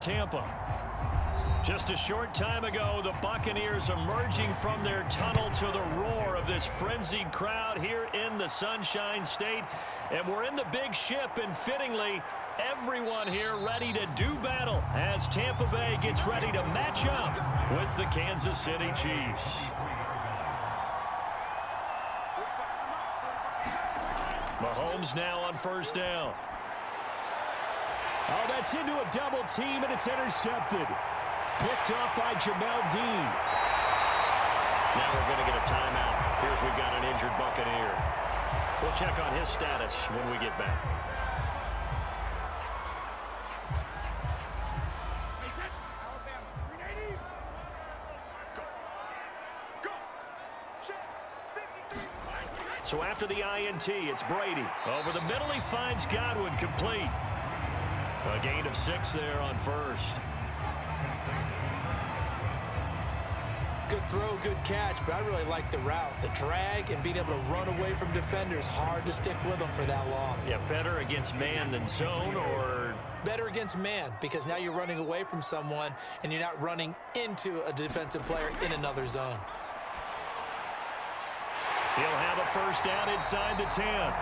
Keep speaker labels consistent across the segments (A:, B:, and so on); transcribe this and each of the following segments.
A: Tampa. Just a short time ago, the Buccaneers emerging from their tunnel to the roar of this frenzied crowd here in the Sunshine State. And we're in the big ship, and fittingly, everyone here ready to do battle as Tampa Bay gets ready to match up with the Kansas City Chiefs. Mahomes now on first down.
B: Oh, that's into a double team, and it's intercepted. Picked up by Jamel Dean.
A: Now we're going to get a timeout. Here's we've got an injured Buccaneer. We'll check on his status when we get back. So after the INT, it's Brady. Over the middle, he finds Godwin complete. A gain of 6 there on first.
C: Good throw, good catch, but I really like the route. The drag and being able to run away from defenders, hard to stick with them for that long.
A: Yeah, better against man than zone, or?
C: Better against man, because now you're running away from someone and you're not running into a defensive player in another zone.
A: He'll have a first down inside the 10.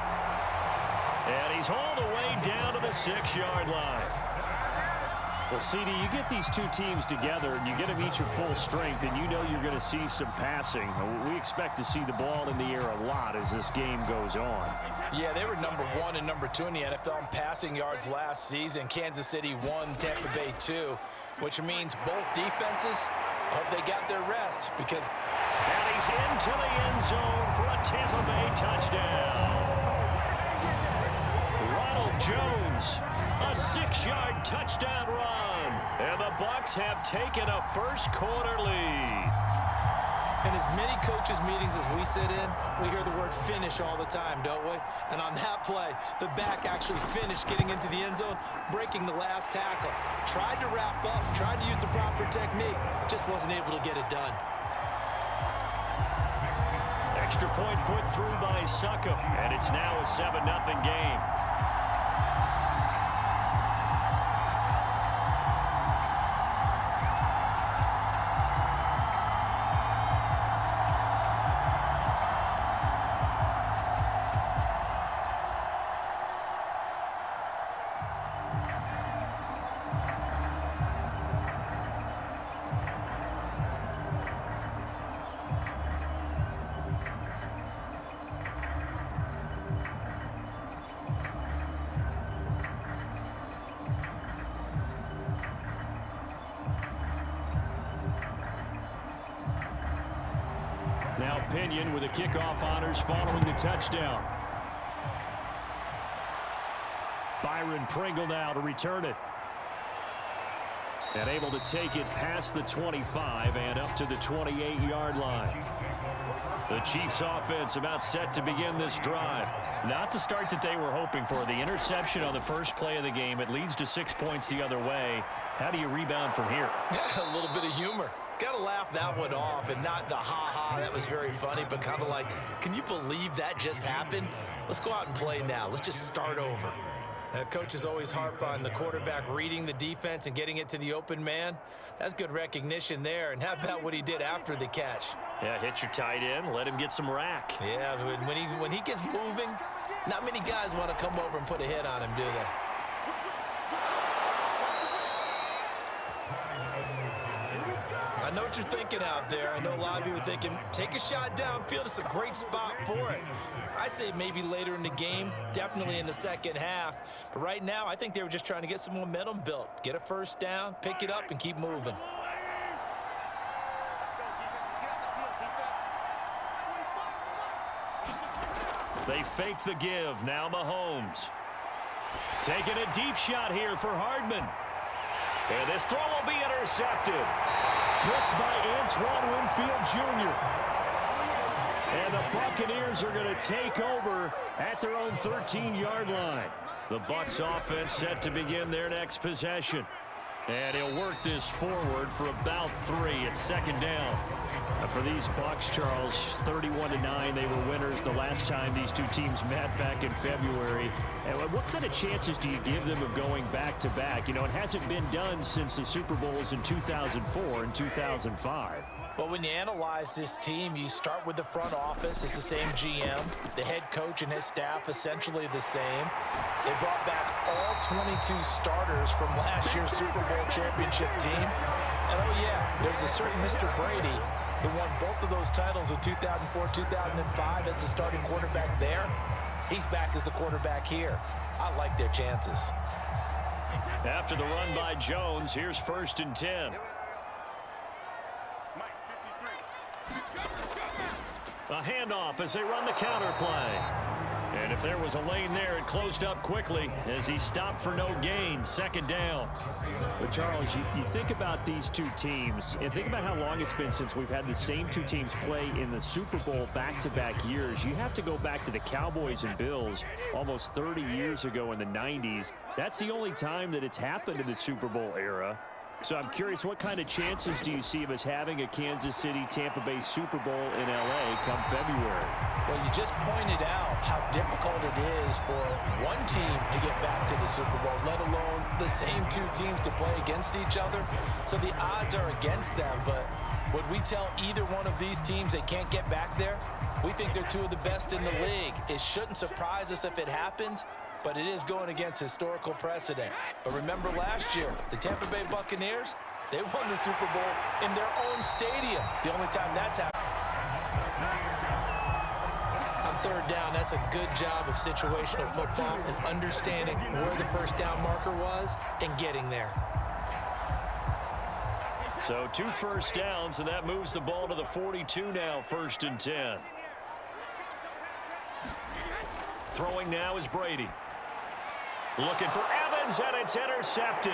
A: And he's hauled away down to the 6-yard line.
B: Well, CD, you get these two teams together, and you get them each at full strength, and you know you're going to see some passing. We expect to see the ball in the air a lot as this game goes on.
C: Yeah, they were number 1 and number 2 in the NFL in passing yards last season. Kansas City 1, Tampa Bay 2, which means both defenses, I hope they got their rest, because...
A: And he's into the end zone for a Tampa Bay touchdown. Jones, a 6-yard touchdown run, and the Bucs have taken a first-quarter lead.
C: In as many coaches' meetings as we sit in, we hear the word finish all the time, don't we? And on that play, the back actually finished getting into the end zone, breaking the last tackle. Tried to wrap up, tried to use the proper technique, just wasn't able to get it done.
A: Extra point put through by Succop, and it's now a 7-0 game.
B: Now Pinion with the kickoff honors following the touchdown. Byron Pringle now to return it. And able to take it past the 25 and up to the 28-yard line. The Chiefs offense about set to begin this drive. Not the start that they were hoping for. The interception on the first play of the game. It leads to 6 points the other way. How do you rebound from here?
C: Yeah, a little bit of humor. Got to laugh that one off, and not the ha-ha, that was very funny, but kind of like, can you believe that just happened? Let's go out and play now. Let's just start over. Coaches always harp on the quarterback reading the defense and getting it to the open man. That's good recognition there. And how about what he did after the catch?
A: Yeah, hit your tight end, let him get some rack.
C: Yeah, when he gets moving, not many guys want to come over and put a hit on him, do they? I know what you're thinking out there. I know a lot of you are thinking, take a shot downfield. It's a great spot for it. I'd say maybe later in the game, definitely in the second half. But right now, I think they were just trying to get some momentum built. Get a first down, pick it up, and keep moving.
A: They fake the give. Now Mahomes. Taking a deep shot here for Hardman. And this throw will be intercepted.
B: Picked by Antoine Winfield Jr. And the Buccaneers are going to take over at their own 13-yard line.
A: The Bucs offense set to begin their next possession. And he'll work this forward for about 3 at second down.
B: For these Bucs, Charles, 31-9, they were winners the last time these two teams met back in February. And what kind of chances do you give them of going back-to-back? You know, it hasn't been done since the Super Bowls in 2004 and 2005.
C: Well, when you analyze this team, you start with the front office. It's the same GM. The head coach and his staff essentially the same. They brought back all 22 starters from last year's Super Bowl championship team. And oh yeah, there's a certain Mr. Brady who won both of those titles in 2004, 2005 as the starting quarterback there. He's back as the quarterback here. I like their chances.
A: After the run by Jones, here's 1st and 10. A handoff as they run the counter play. And if there was a lane there, it closed up quickly as he stopped for no gain. 2nd down.
B: But Charles, you think about these two teams and think about how long it's been since we've had the same two teams play in the Super Bowl back-to-back years. You have to go back to the Cowboys and Bills almost 30 years ago in the 90s. That's the only time that it's happened in the Super Bowl era. So I'm curious, what kind of chances do you see of us having a Kansas City-Tampa Bay Super Bowl in L.A. come February?
C: Well, you just pointed out how difficult it is for one team to get back to the Super Bowl, let alone the same two teams to play against each other. So the odds are against them, but would we tell either one of these teams they can't get back there? We think they're two of the best in the league. It shouldn't surprise us if it happens, but it is going against historical precedent. But remember last year, the Tampa Bay Buccaneers, they won the Super Bowl in their own stadium. The only time that's happened. On 3rd down, that's a good job of situational football and understanding where the 1st down marker was and getting there.
A: So 2 first downs, and that moves the ball to the 42 now, 1st and 10. Throwing now is Brady. Looking for Evans, and it's intercepted.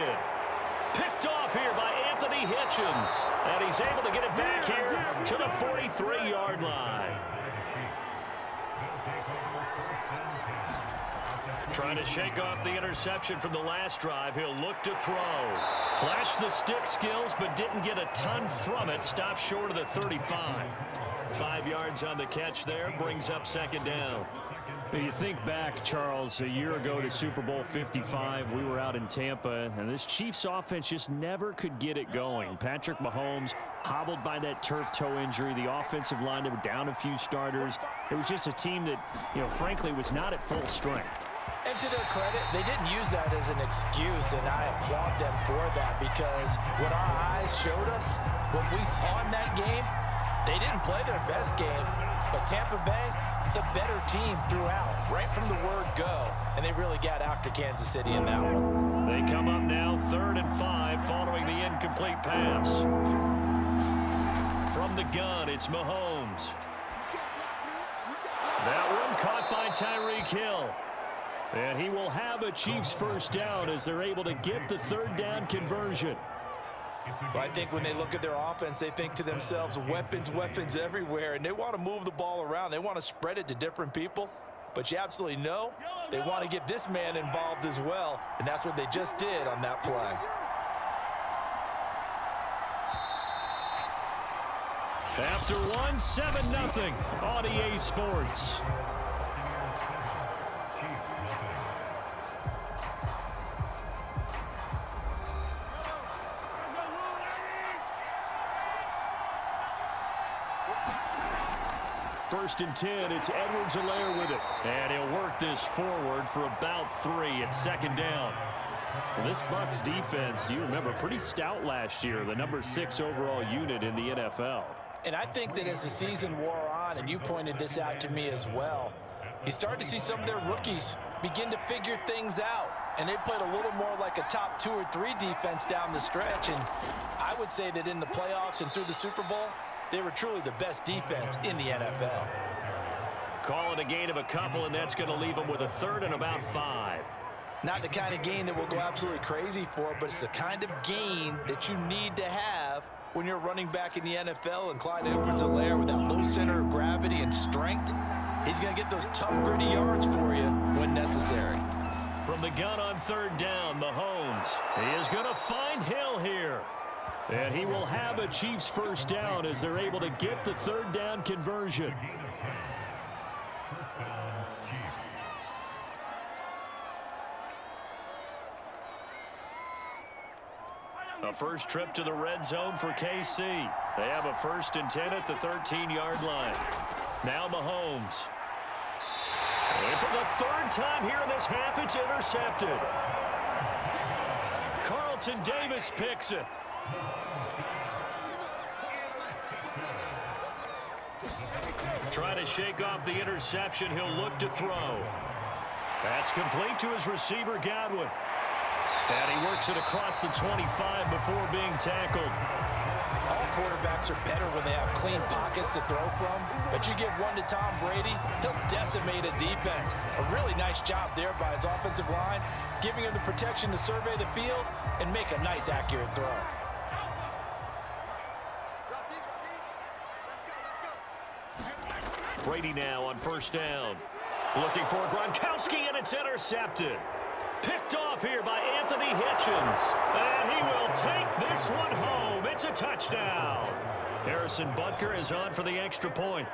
A: Picked off here by Anthony Hitchens. And he's able to get it back here to the 43-yard line. Trying to shake off the interception from the last drive. He'll look to throw. Flashed the stick skills, but didn't get a ton from it. Stopped short of the 35. 5 yards on the catch there. Brings up 2nd down.
B: You think back, Charles, a year ago to Super Bowl 55, we were out in Tampa, and this Chiefs offense just never could get it going. Patrick Mahomes hobbled by that turf toe injury. The offensive line, they were down a few starters. It was just a team that, you know, frankly, was not at full strength.
C: And to their credit, they didn't use that as an excuse, and I applaud them for that, because what our eyes showed us, what we saw in that game, they didn't play their best game, but Tampa Bay, the better team throughout, right from the word go, and they really got after Kansas City in that one.
A: They come up now 3rd and 5 following the incomplete pass. From the gun, it's Mahomes. That one caught by Tyreek Hill. And he will have a Chiefs 1st down as they're able to get the 3rd down conversion.
C: Well, I think when they look at their offense, they think to themselves, weapons, weapons everywhere, and they want to move the ball around. They want to spread it to different people, but you absolutely know they want to get this man involved as well, and that's what they just did on that play.
A: After one, 7-0 on EA Sports. First and 10, it's Edwards-Helaire with it. And he'll work this forward for about 3 at 2nd down.
B: Well, this Bucs defense, you remember, pretty stout last year, the number 6 overall unit in the NFL.
C: And I think that as the season wore on, and you pointed this out to me as well, you started to see some of their rookies begin to figure things out. And they played a little more like a top 2 or 3 defense down the stretch. And I would say that in the playoffs and through the Super Bowl, they were truly the best defense in the NFL.
A: Call it a gain of a couple, and that's going to leave them with a 3rd and about 5.
C: Not the kind of gain that we'll go absolutely crazy for, but it's the kind of gain that you need to have when you're running back in the NFL. And Clyde Edwards-Helaire, with that low center of gravity and strength, he's going to get those tough, gritty yards for you when necessary.
A: From the gun on third down, Mahomes. He is going to find Hill here. And he will have a Chiefs first down as they're able to get the third down conversion. A first trip to the red zone for KC. They have a 1st and 10 at the 13-yard line. Now Mahomes. And for the third time here in this half, it's intercepted. Carlton Davis picks it. Trying to shake off the interception. He'll look to throw. That's complete to his receiver, Godwin. And he works it across the 25 before being tackled.
C: All quarterbacks are better when they have clean pockets to throw from, but you give one to Tom Brady, he'll decimate a defense. A really nice job there by his offensive line, giving him the protection to survey the field and make a nice, accurate throw.
A: Brady now on first down. Looking for Gronkowski, and it's intercepted. Picked off here by Anthony Hitchens. And he will take this one home. It's a touchdown. Harrison Butker is on for the extra point.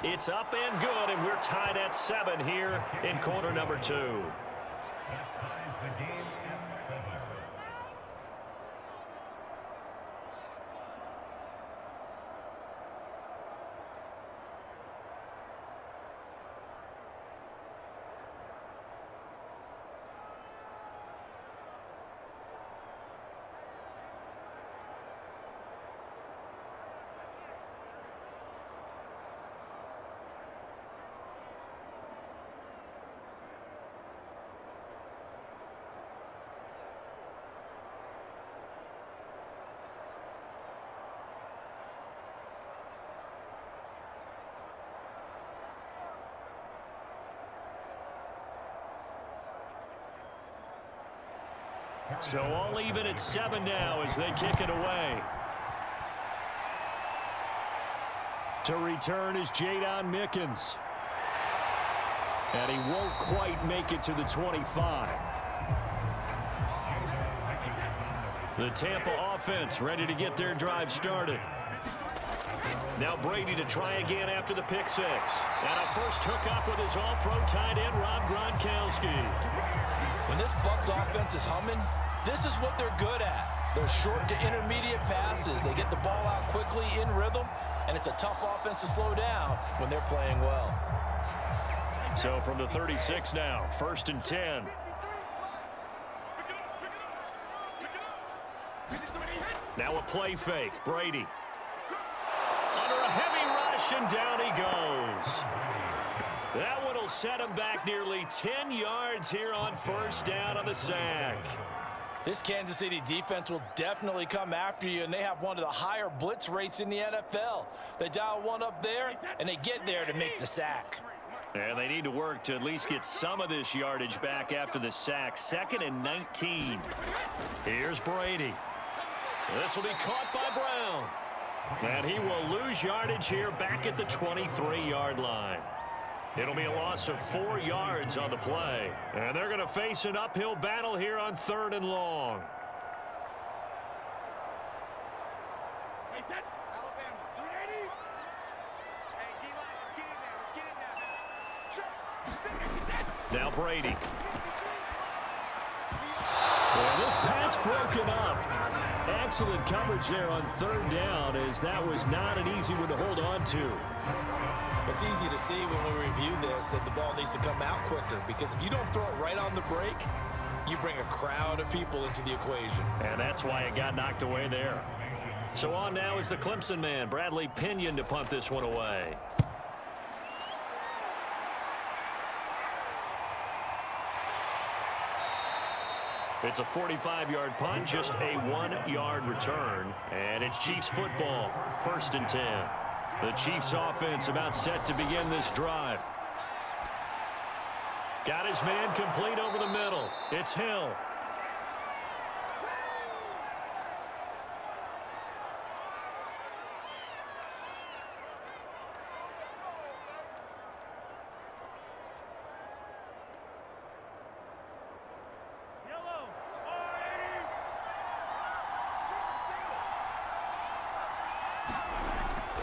A: It's up and good, and we're tied at 7 here in quarter number 2. So all even at 7 now as they kick it away. To return is Jadon Mickens. And he won't quite make it to the 25. The Tampa offense ready to get their drive started. Now Brady to try again after the pick six. And a first hookup with his all-pro tight end, Rob Gronkowski.
C: When this Bucs offense is humming, this is what they're good at. Those short to intermediate passes. They get the ball out quickly in rhythm, and it's a tough offense to slow down when they're playing well.
A: So from the 36 now, 1st and 10. Now a play fake. Brady. Under a heavy rush, and down he goes. That one will set him back nearly 10 yards here on first down on the sack.
C: This Kansas City defense will definitely come after you, and they have one of the higher blitz rates in the NFL. They dial one up there, and they get there to make the sack.
A: And they need to work to at least get some of this yardage back after the sack. 2nd and 19. Here's Brady. This will be caught by Brown. And he will lose yardage here back at the 23-yard line. It'll be a loss of 4 yards on the play. And they're going to face an uphill battle here on 3rd and long. Now Brady. Well, this pass broken up. Excellent coverage there on 3rd down, as that was not an easy one to hold on to.
C: It's easy to see when we review this that the ball needs to come out quicker, because if you don't throw it right on the break, you bring a crowd of people into the equation.
A: And that's why it got knocked away there. So on now is the Clemson man, Bradley Pinion, to punt this one away. It's a 45-yard punt, just a 1-yard return. And it's Chiefs football, 1st and 10. The Chiefs offense about set to begin this drive. Got his man complete over the middle. It's Hill.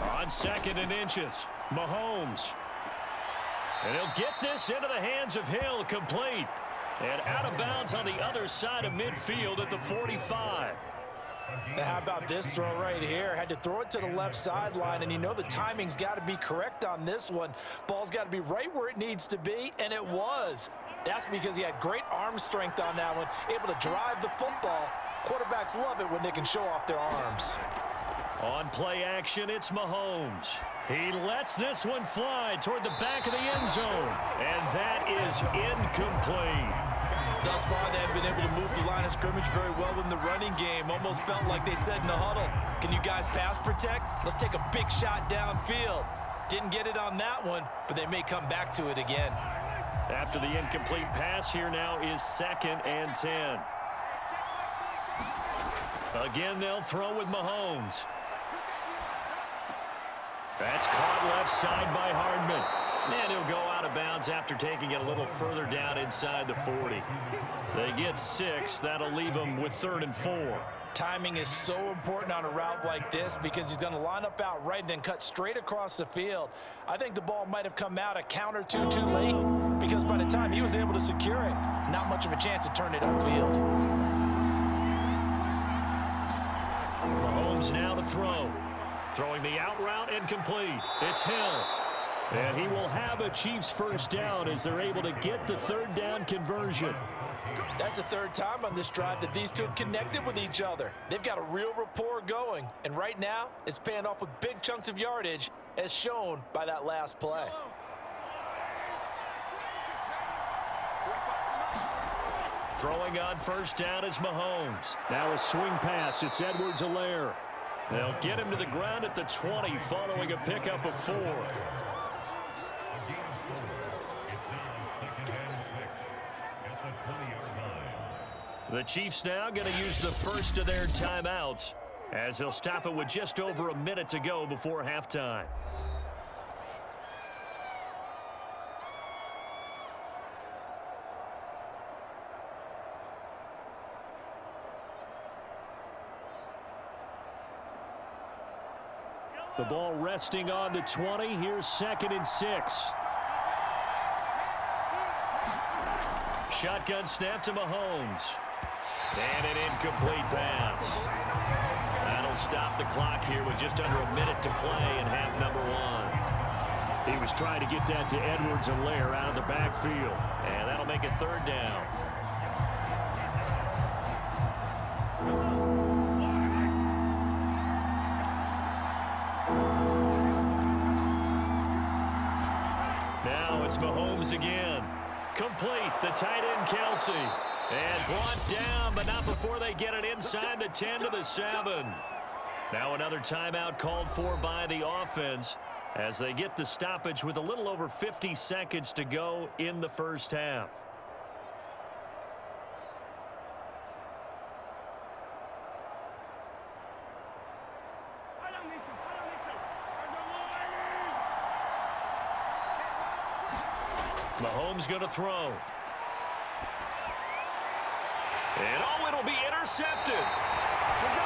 A: On 2nd and inches, Mahomes. And he'll get this into the hands of Hill, complete. And out of bounds on the other side of midfield at the 45.
C: Now how about this throw right here? Had to throw it to the left sideline, and you know the timing's got to be correct on this one. Ball's got to be right where it needs to be, and it was. That's because he had great arm strength on that one, able to drive the football. Quarterbacks love it when they can show off their arms.
A: On play action, it's Mahomes. He lets this one fly toward the back of the end zone, and that is incomplete.
C: Thus far, they have been able to move the line of scrimmage very well in the running game. Almost felt like they said in the huddle, can you guys pass protect? Let's take a big shot downfield. Didn't get it on that one, but they may come back to it again.
A: After the incomplete pass, here now is 2nd and 10. Again, they'll throw with Mahomes. That's caught left side by Hardman. And he'll go out of bounds after taking it a little further down inside the 40. They get 6. That'll leave them with 3rd and 4.
C: Timing is so important on a route like this because he's going to line up out right and then cut straight across the field. I think the ball might have come out a count or two too late because by the time he was able to secure it, not much of a chance to turn it upfield.
A: Mahomes now to throw. Throwing the out route incomplete. It's Hill. And he will have a Chiefs first down as they're able to get the 3rd down conversion.
C: That's the 3rd time on this drive that these two have connected with each other. They've got a real rapport going. And right now, it's paying off with big chunks of yardage as shown by that last play.
A: Throwing on first down is Mahomes. Now a swing pass. It's Edwards-Helaire. They'll get him to the ground at the 20 following a pickup of 4. The Chiefs now going to use the first of their timeouts as they'll stop it with just over a minute to go before halftime. The ball resting on the 20. Here's 2nd and 6. Shotgun snap to Mahomes. And an incomplete pass. That'll stop the clock here with just under a minute to play in half number 1. He was trying to get that to Edwards-Helaire out of the backfield. And that'll make it 3rd down. Now it's Mahomes again. Complete, the tight end Kelsey. And brought down, but not before they get it inside the 10 to the 7. Now another timeout called for by the offense as they get the stoppage with a little over 50 seconds to go in the first half. Mahomes going to throw. And oh, it'll be intercepted.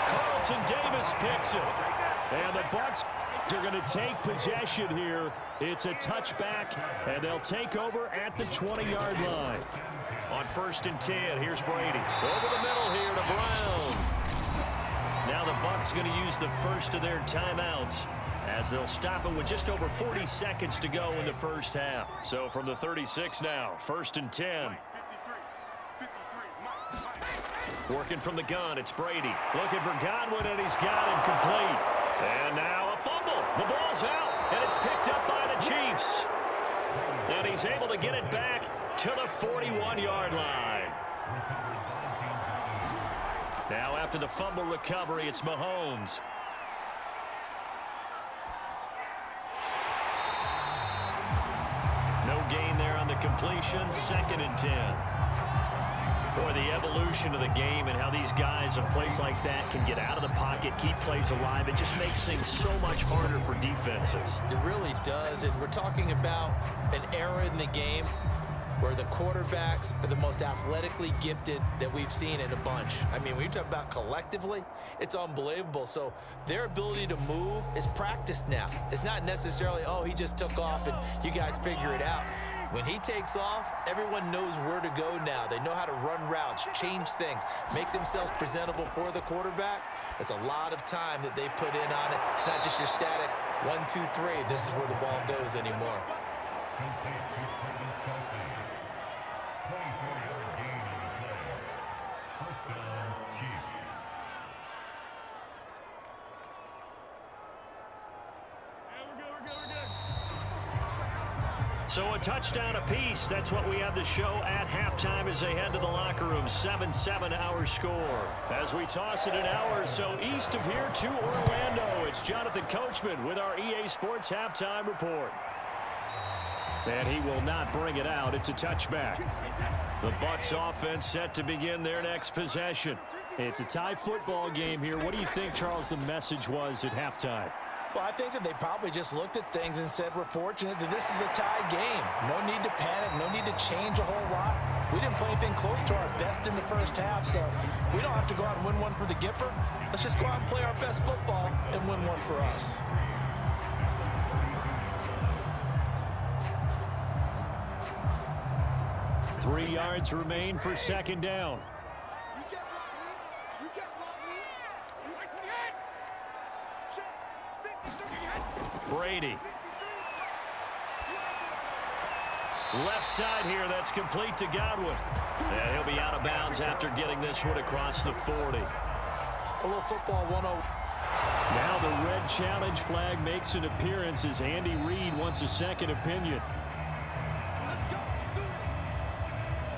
A: Carlton Davis picks it. And the Bucs are going to take possession here. It's a touchback, and they'll take over at the 20-yard line. On 1st and 10, here's Brady. Over the middle here to Brown. Now the Bucs going to use the first of their timeouts as they'll stop it with just over 40 seconds to go in the first half. So from the 36 now, 1st and 10. Working from the gun, it's Brady. Looking for Godwin, and he's got him complete. And now a fumble. The ball's out, and it's picked up by the Chiefs. And he's able to get it back to the 41-yard line. Now after the fumble recovery, it's Mahomes. No gain there on the completion. 2nd and 10. Boy, the evolution of the game and how these guys in plays like that can get out of the pocket, keep plays alive, it just makes things so much harder for defenses.
C: It really does, and we're talking about an era in the game where the quarterbacks are the most athletically gifted that we've seen in a bunch. I mean, when you talk about collectively, it's unbelievable. So their ability to move is practiced now. It's not necessarily, oh, he just took off and you guys figure it out. When he takes off, everyone knows where to go now. They know how to run routes, change things, make themselves presentable for the quarterback. It's a lot of time that they put in on it. It's not just your static 1, 2, 3. This is where the ball goes anymore.
A: So a touchdown apiece. That's what we have the show at halftime as they head to the locker room. 7-7 our score. As we toss it an hour or so east of here to Orlando, it's Jonathan Coachman with our EA Sports halftime report. And he will not bring it out. It's a touchback. The Bucs offense set to begin their next possession. It's a tie football game here. What do you think, Charles, the message was at halftime?
C: Well, I think that they probably just looked at things and said, we're fortunate that this is a tie game. No need to panic, no need to change a whole lot. We didn't play anything close to our best in the first half, so we don't have to go out and win one for the Gipper. Let's just go out and play our best football and win one for us.
A: Three yards remain for second down. Brady. Left side here, that's complete to Godwin. And he'll be out of bounds after getting this one across the 40.
C: A little football 1-0.
A: Now the red challenge flag makes an appearance as Andy Reid wants a second opinion.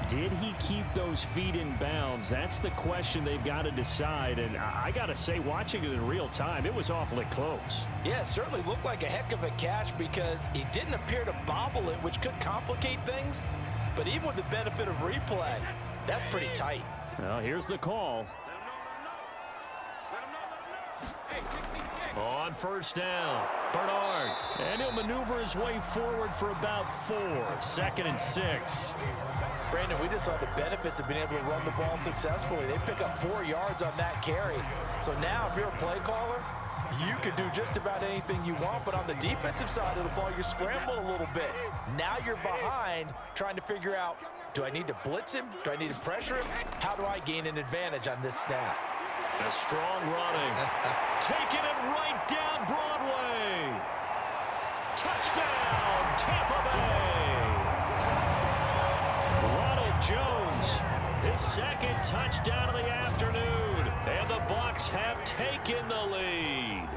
A: Did he keep those feet in bounds? That's the question they've got to decide. And I got to say, watching it in real time, it was awfully close.
C: Yeah, it certainly looked like a heck of a catch because he didn't appear to bobble it, which could complicate things. But even with the benefit of replay, that's pretty tight.
A: Well, here's the call. On first down, Bernard. And he'll maneuver his way forward for about 4. 2nd and 6.
C: Brandon, we just saw the benefits of being able to run the ball successfully. They pick up 4 yards on that carry. So now if you're a play caller, you can do just about anything you want. But on the defensive side of the ball, you're scrambling a little bit. Now you're behind trying to figure out, do I need to blitz him? Do I need to pressure him? How do I gain an advantage on this snap?
A: A strong running. Taking it right down Broadway. Touchdown, Tampa Bay. Ronald Jones, his second touchdown of the afternoon. And the Bucs have taken the lead.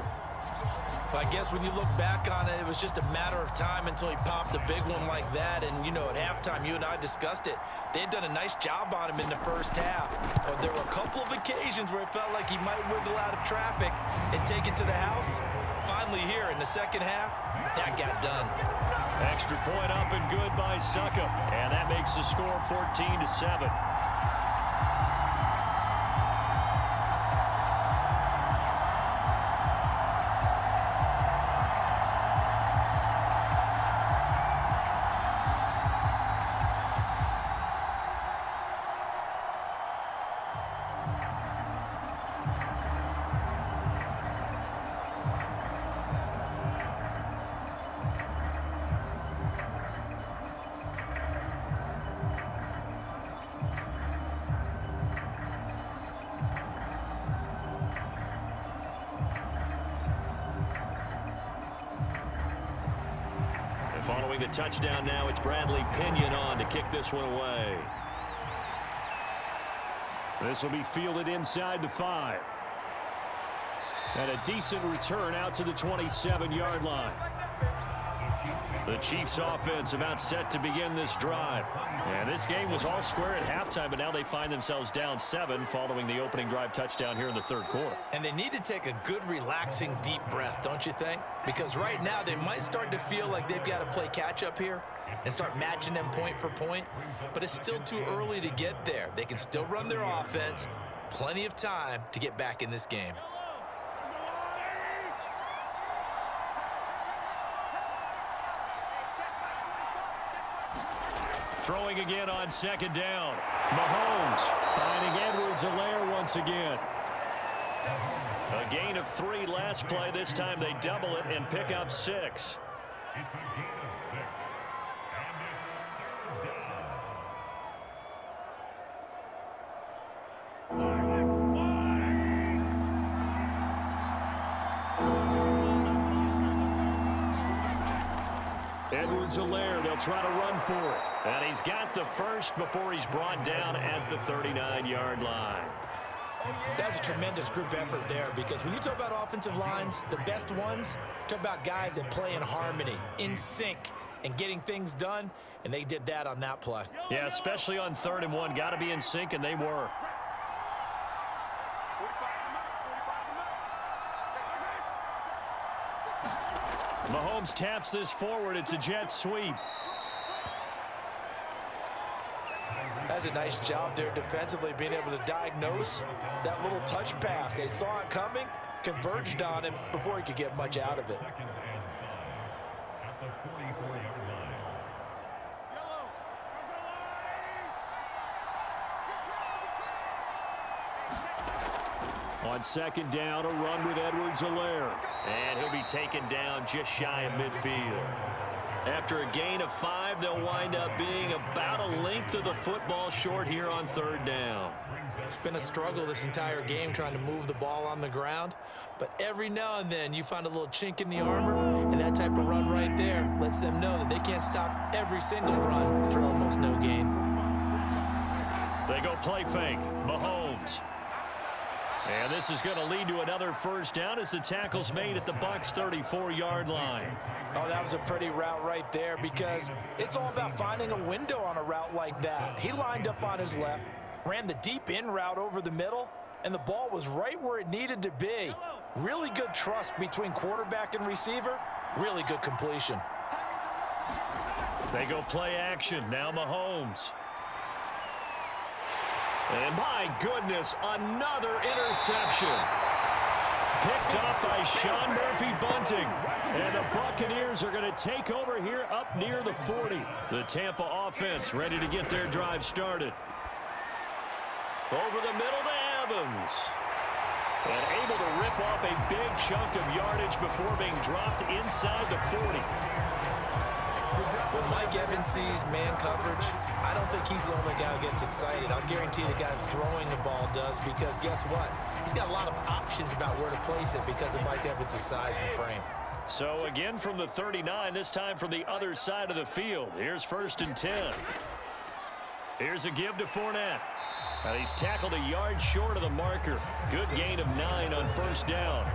C: Well, I guess when you look back on it, it was just a matter of time until he popped a big one like that. And, you know, at halftime, you and I discussed it. They had done a nice job on him in the first half. But there were a couple of occasions where it felt like he might wiggle out of traffic and take it to the house. Finally here in the second half, that got done.
A: Extra point up and good by Suckup. And that makes the score 14-7. Following the touchdown now, it's Bradley Pinion on to kick this one away. This will be fielded inside the 5. And a decent return out to the 27-yard line. The Chiefs offense about set to begin this drive. And this game was all square at halftime, but now they find themselves down 7 following the opening drive touchdown here in the third quarter.
C: And they need to take a good, relaxing, deep breath, don't you think? Because right now they might start to feel like they've got to play catch-up here and start matching them point for point. But it's still too early to get there. They can still run their offense. Plenty of time to get back in this game.
A: Throwing again on second down. Mahomes finding Edwards-Helaire once again. A gain of 3 last play. This time they double it and pick up 6. Edwards-Helaire, they'll try to run for it. And he's got the first before he's brought down at the 39-yard line.
C: That's a tremendous group effort there, because when you talk about offensive lines, the best ones, talk about guys that play in harmony, in sync, and getting things done, and they did that on that play.
A: Yeah, especially on 3rd and 1. Got to be in sync, and they were. Mahomes taps this forward. It's a jet sweep.
D: That's a nice job there defensively, being able to diagnose that little touch pass. They saw it coming, converged on him before he could get much out of it.
A: On second down, a run with Edwards-Helaire. And he'll be taken down just shy of midfield. After a gain of 5, they'll wind up being about a length of the football short here on 3rd down.
C: It's been a struggle this entire game trying to move the ball on the ground. But every now and then you find a little chink in the armor, and that type of run right there lets them know that they can't stop every single run for almost no gain.
A: They go play fake. Mahomes. And this is going to lead to another first down as the tackle's made at the Bucs' 34-yard line.
D: Oh, that was a pretty route right there, because it's all about finding a window on a route like that. He lined up on his left, ran the deep in route over the middle, and the ball was right where it needed to be. Really good trust between quarterback and receiver. Really good completion.
A: They go play action. Now Mahomes. And my goodness, another interception. Picked up by Sean Murphy-Bunting. And the Buccaneers are going to take over here up near the 40. The Tampa offense ready to get their drive started. Over the middle to Evans. And able to rip off a big chunk of yardage before being dropped inside the 40.
C: When Mike Evans sees man coverage, I don't think he's the only guy who gets excited. I'll guarantee the guy throwing the ball does, because guess what? He's got a lot of options about where to place it because of Mike Evans' size and frame.
A: So again from the 39, this time from the other side of the field. Here's 1st and 10. Here's a give to Fournette. Now he's tackled a yard short of the marker. Good gain of 9 on 1st down.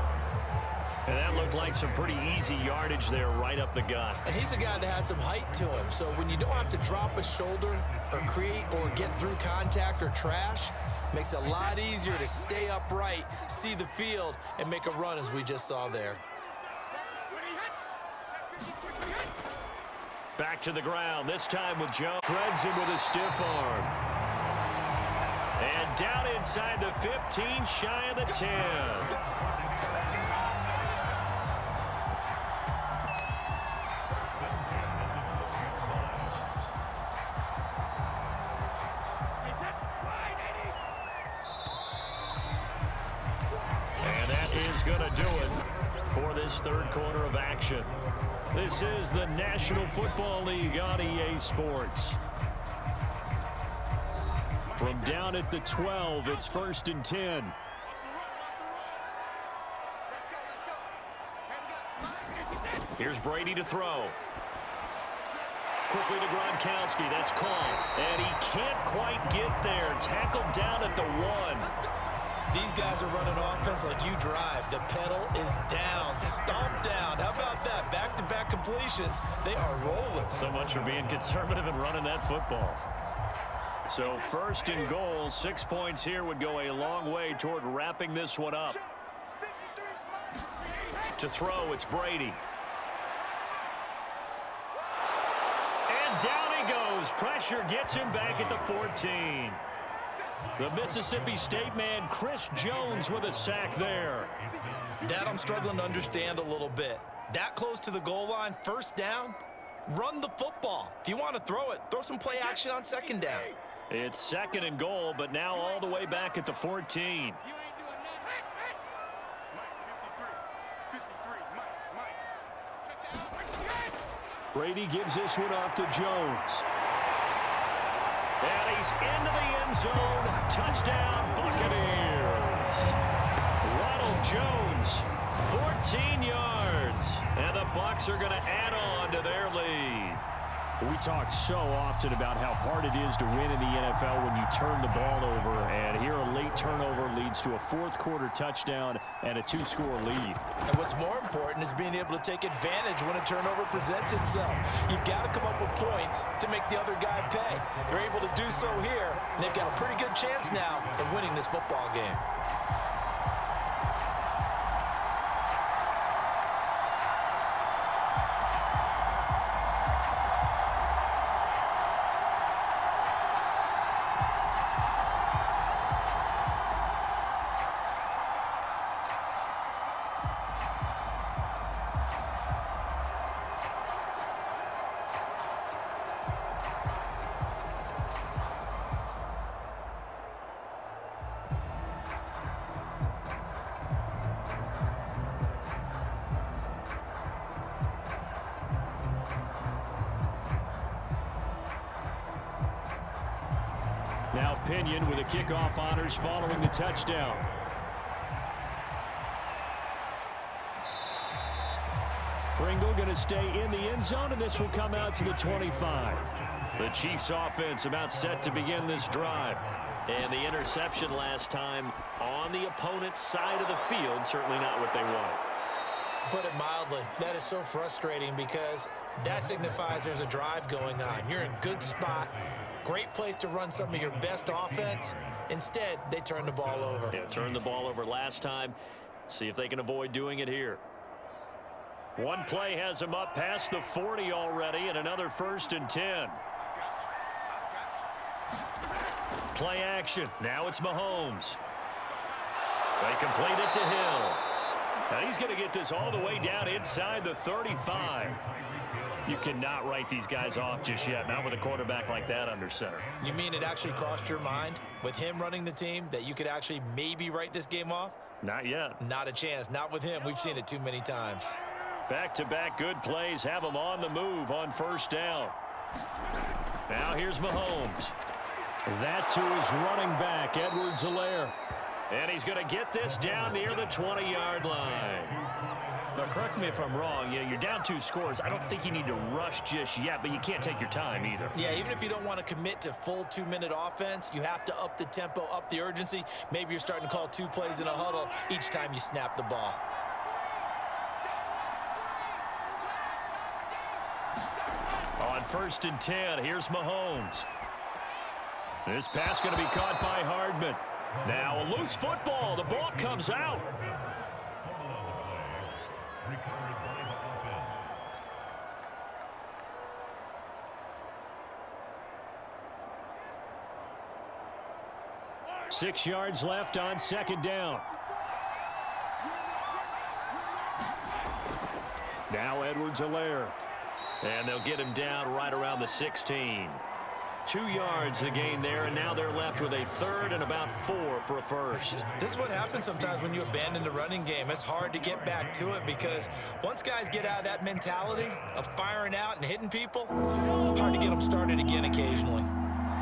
A: And that looked like some pretty easy yardage there right up the gut.
C: And he's a guy that has some height to him. So when you don't have to drop a shoulder or create or get through contact or trash, makes it a lot easier to stay upright, see the field, and make a run as we just saw there.
A: Back to the ground, this time with Joe. Treads him with a stiff arm. And down inside the 15, shy of the 10. Going to do it for this 3rd quarter of action. This is the National Football League on EA Sports. From down at the 12, it's 1st and 10. Here's Brady to throw. Quickly to Gronkowski. That's caught. And he can't quite get there. Tackled down at the 1.
C: These guys are running offense like you drive. The pedal is down, stomped down. How about that? Back-to-back completions. They are rolling.
A: So much for being conservative and running that football. So 1st and goal, 6 points here would go a long way toward wrapping this one up. To throw, it's Brady. And down he goes. Pressure gets him back at the 14. The Mississippi State man, Chris Jones, with a sack there.
C: That I'm struggling to understand a little bit. That close to the goal line, 1st down, Run the football. If you want to throw it, throw some play action on second down.
A: It's 2nd and goal, but now all the way back at the 14.
B: Brady gives this one off to Jones.
A: And he's into the end zone. Touchdown, Buccaneers. Ronald Jones, 14 yards. And the Bucs are going to add on to their lead.
B: We talk so often about how hard it is to win in the NFL when you turn the ball over. And here a late turnover leads to a fourth-quarter touchdown and a 2-score lead.
D: And what's more important is being able to take advantage when a turnover presents itself. You've got to come up with points to make the other guy pay. They're able to do so here, and they've got a pretty good chance now of winning this football game.
B: Now Pinion with the kickoff honors following the touchdown. Pringle going to stay in the end zone, and this will come out to the 25.
A: The Chiefs offense about set to begin this drive. And the interception last time on the opponent's side of the field, certainly not what they wanted.
C: Put it mildly, that is so frustrating because that signifies there's a drive going on. You're in a good spot. Great place to run some of your best offense. Instead, they turn the ball over.
A: Yeah, turned the ball over last time. See if they can avoid doing it here. One play has them up past the 40 already, and another 1st and 10. Play action. Now it's Mahomes. They complete it to Hill. And he's going to get this all the way down inside the 35. You cannot write these guys off just yet, not with a quarterback like that under center.
C: You mean it actually crossed your mind with him running the team that you could actually maybe write this game off?
A: Not yet.
C: Not a chance. Not with him. We've seen it too many times.
A: Back-to-back good plays have him on the move on 1st down. Now here's Mahomes.
B: That to his running back, Edwards-Helaire.
A: And he's going to get this down near the 20-yard line. Now, correct me if I'm wrong. Yeah, you're down 2 scores. I don't think you need to rush just yet, but you can't take your time either.
C: Yeah, even if you don't want to commit to full 2-minute offense, you have to up the tempo, up the urgency. Maybe you're starting to call 2 plays in a huddle each time you snap the ball.
A: On 1st and 10, here's Mahomes. This pass going to be caught by Hardman. Now a loose football. The ball comes out.
B: Six yards left on 2nd down. Now Edwards-Helaire.
A: And they'll get him down right around the 16. 2 yards the gain there, and now they're left with a 3rd and about 4 for a first.
C: This is what happens sometimes when you abandon the running game. It's hard to get back to it because once guys get out of that mentality of firing out and hitting people, hard to get them started again occasionally.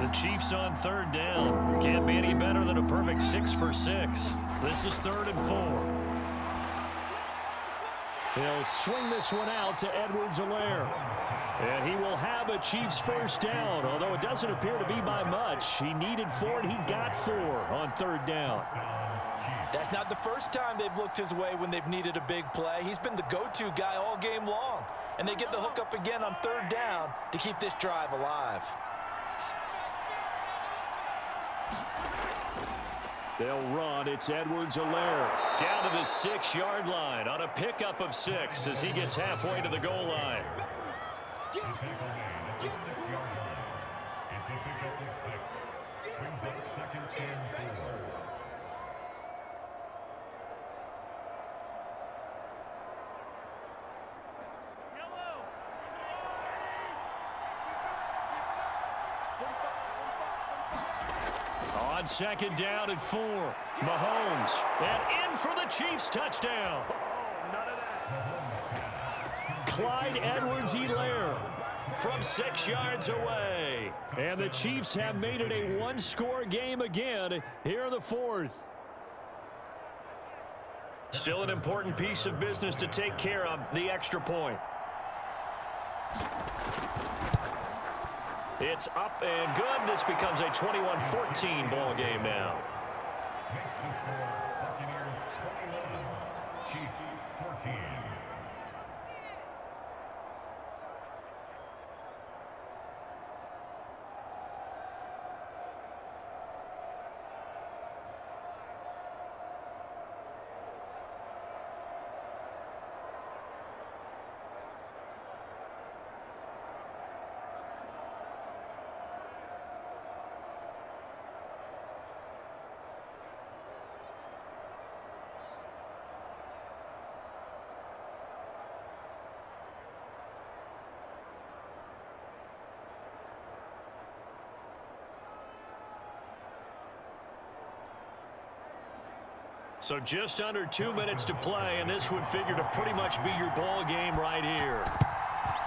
A: The Chiefs on 3rd down. Can't be any better than a perfect 6 for 6. This is 3rd and 4.
B: He'll swing this one out to Edwards-Helaire. And he will have a Chiefs 1st down, although it doesn't appear to be by much. He needed 4, and he got 4 on 3rd down.
D: That's not the first time they've looked his way when they've needed a big play. He's been the go-to guy all game long. And they get the hook up again on 3rd down to keep this drive alive.
B: They'll run. It's Edwards-Helaire.
A: Down to the 6-yard line on a pickup of 6 as he gets halfway to the goal line. on 2nd down and 4. Mahomes, and in for the Chiefs touchdown. Clyde Edwards-Helaire from 6 yards away. And the Chiefs have made it a one-score game again here in the 4th. Still an important piece of business to take care of, the extra point. It's up and good. This becomes a 21-14 ball game now. So just under 2 minutes to play, and this would figure to pretty much be your ball game right here.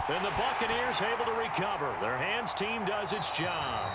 A: And the Buccaneers able to recover. Their hands team does its job.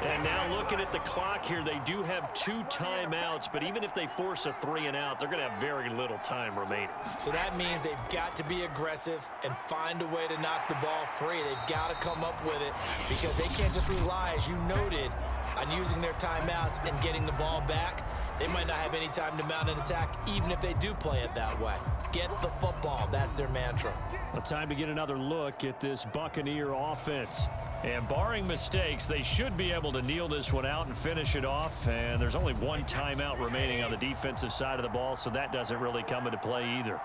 A: And now looking at the clock here, they do have 2 timeouts, but even if they force a 3-and-out, they're going to have very little time remaining.
D: So that means they've got to be aggressive and find a way to knock the ball free. They've got to come up with it because they can't just rely, as you noted, on using their timeouts and getting the ball back. They might not have any time to mount an attack, even if they do play it that way. Get the football. That's their mantra.
A: Well, time to get another look at this Buccaneer offense. And barring mistakes, they should be able to kneel this one out and finish it off. And there's only 1 timeout remaining on the defensive side of the ball, so that doesn't really come into play either.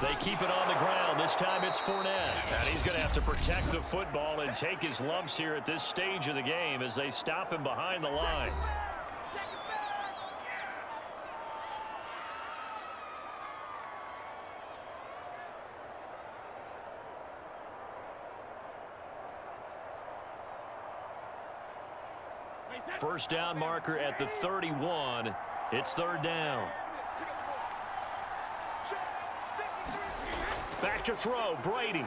A: They keep it on the ground. This time it's Fournette. And he's going to have to protect the football and take his lumps here at this stage of the game as they stop him behind the line. First down marker at the 31. It's 3rd down. Back to throw, Brady.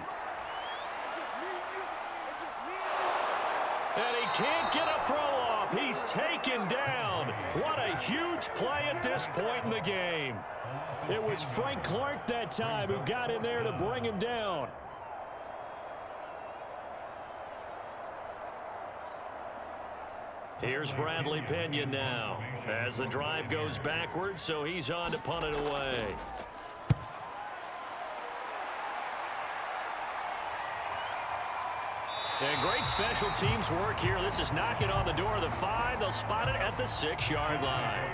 A: And he can't get a throw off. He's taken down. What a huge play at this point in the game. It was Frank Clark that time who got in there to bring him down. Here's Bradley Pinion now as the drive goes backwards, so he's on to punt it away. And great special teams work here. This is knocking on the door of the 5. They'll spot it at the 6-yard line.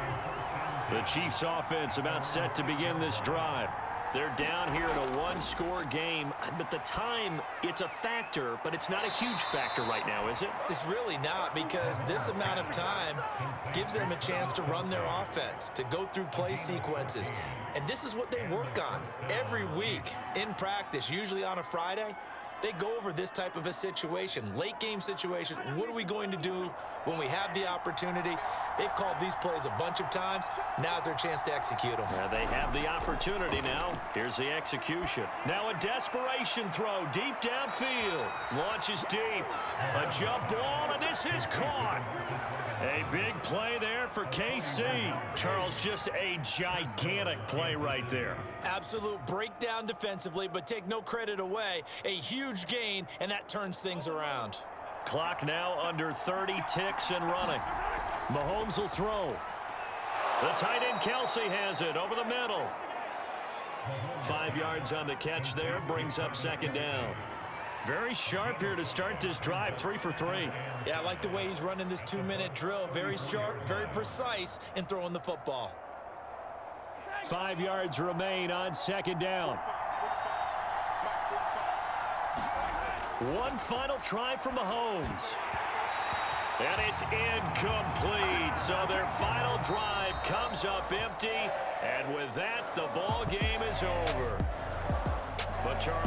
A: The Chiefs offense about set to begin this drive. They're down here in a one-score game, but the time, it's a factor, but it's not a huge factor right now, is it?
D: It's really not, because this amount of time gives them a chance to run their offense, to go through play sequences. And this is what they work on every week in practice, usually on a Friday. They go over this type of a situation, late game situation. What are we going to do when we have the opportunity? They've called these plays a bunch of times. Now's their chance to execute them.
A: They have the opportunity now. Here's the execution. Now a desperation throw deep downfield. Launches deep. A jump ball, and this is caught. A big play there for KC. Charles, just a gigantic play right there.
D: Absolute breakdown defensively, but take no credit away. A huge gain, and that turns things around.
A: Clock now under 30 ticks and running. Mahomes will throw. The tight end Kelsey has it over the middle. 5 yards on the catch there, brings up 2nd down. Very sharp here to start this drive, 3 for 3.
D: Yeah, I like the way he's running this 2-minute drill. Very sharp, very precise in throwing the football.
A: 5 yards remain on 2nd down. One final try from Mahomes. And it's incomplete. So their final drive comes up empty. And with that, the ball game is over. But Charles